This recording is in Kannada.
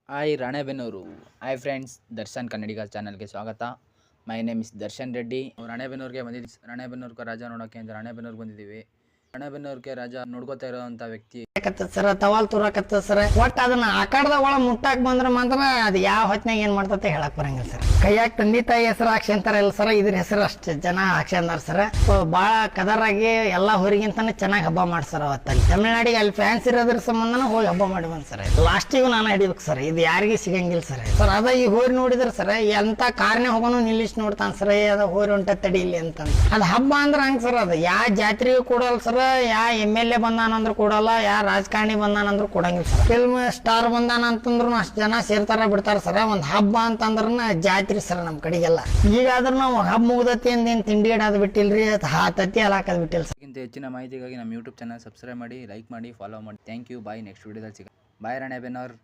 Hi Ranebennur. Hi friends, Darshan Kannadiga ಚಾನಲ್ಗೆ ಸ್ವಾಗತ. My name is Darshan Reddy. ರಾಣೆಬೆನ್ನೂರಿಗೆ ಬಂದಿದ್ದೀವಿ. ರಾಣೆಬೆನ್ನೂರ್ಗೆ ರಾಜ ನೋಡೋಕ್ಕೆ ಅಂತ ರಾಣೆಬೆನ್ನೂರ್ಗೆ ಬಂದಿದ್ದೀವಿ. ರಾಣೆಬೆನ್ನೂರ್ಗೆ ರಾಜ ನೋಡ್ಕೋತಾ ಇರೋಂಥ ವ್ಯಕ್ತಿ ಸರ ತವಾಲ್ ತುರಾಕತ್ತ ಸರ. ಒಟ್ಟು ಅದನ್ನ ಆಕಾರದ ಒಳ ಮುಟ್ಟಾಕ್ ಬಂದ್ರ ಮಾತ್ರ ಅದು ಯಾವ ಹೊತ್ನಾಗ ಏನ್ ಮಾಡ್ತತೆ ಹೇಳಕ್ ಬರಂಗಿಲ್ಲ ಸರ್. ಕೈಯಾಗ ತಂದೆ ತಾಯಿ ಹೆಸರು ಹಾಕ್ಸಂತಾರಲ್ಲ ಸರ, ಇದ್ರ ಹೆಸರು ಅಷ್ಟು ಜನ ಹಾಕ್ಸಂದಾರ ಸರ. ಬಾಳ ಕದರಾಗಿ ಎಲ್ಲಾ ಹೊರಗಿಂತಾನೆ ಚೆನ್ನಾಗಿ ಹಬ್ಬ ಮಾಡ್ಸರ. ಅವತ್ತಲ್ಲಿ ತಮಿಳ್ನಾಡಿಗೆ ಅಲ್ಲಿ ಫ್ಯಾನ್ಸ್ ಇರೋದ್ರ ಸಂಬಂಧನ ಹೋಗಿ ಹಬ್ಬ ಮಾಡಿ ಬಂದ್ ಸರ್. ಲಾಸ್ಟಿಗೂ ನಾನು ಹಿಡಿಬೇಕು ಸರ್, ಇದು ಯಾರಿಗೆ ಸಿಗಂಗಿಲ್ಲ ಸರ್. ಸರ್ ಅದ ಈ ಹೋರಿ ನೋಡಿದ್ರ ಸರ್, ಎಂತ ಕಾರ್ನೇ ಹೋಗೋನು ನಿಲ್ಲಿಸಿ ನೋಡ್ತಾನ ಸರ್, ಅದ ಹೋರಿ ಹೊಂಟ ತಡಿಲಿ ಅಂತ. ಅದ್ ಹಬ್ಬ ಅಂದ್ರ ಹಂಗ ಸರ್, ಅದ ಯಾ ಜಾತ್ರೆಗೂ ಕೊಡಲ್ಲ ಸರ್, ಯಾ MLA ಬಂದಾನಂದ್ರು ಕೊಡಲ್ಲ, ಯಾ ರಾಜಕಾರಣಿ ಬಂದಾನಂದ್ರು ಕೊಡಂಗಿಲ್ಲ ಸರ್. ಫಿಲ್ಮ್ ಸ್ಟಾರ್ ಬಂದಾನ ಅಂತಂದ್ರು ಅಷ್ಟ್ ಜನ ಸೇರ್ತಾರ ಬಿಡ್ತಾರ ಸರ್. ಒಂದ್ ಹಬ್ಬ ಅಂತಂದ್ರ ಜಾತ್ರೆ ಸರ್ ನಮ್ ಕಡೆಗೆಲ್ಲ. ಈಗಾದ್ರೂ ನಾವು ಹಬ್ಬ ಮುಗ್ದತಿ ಅಂದೇನ್ ತಿಂಡಿ ಇಡೋದ್ ಬಿಟ್ಟಿಲ್ರಿ, ತತ್ತಿ ಹಾಕದ್ ಬಿಟ್ಟಿಲ್ಲ ಸರ್. ಇದಕ್ಕಿಂತ ಹೆಚ್ಚಿನ ಮಾಹಿತಿಗಾಗಿ ನಮ್ಮ ಯೂಟ್ಯೂಬ್ ಚಾನಲ್ ಸಬ್ಸ್ಕ್ರೈಬ್ ಮಾಡಿ, ಲೈಕ್ ಮಾಡಿ, ಫಾಲೋ ಮಾಡಿ. Thank you. ಬಾಯ್. ನೆಕ್ಸ್ಟ್ ವಿಡಿಯೋದಲ್ಲಿ ಸಿಗ. ಬಾಯ್ ರಾಣೆಬೆನ್ನೂರ್.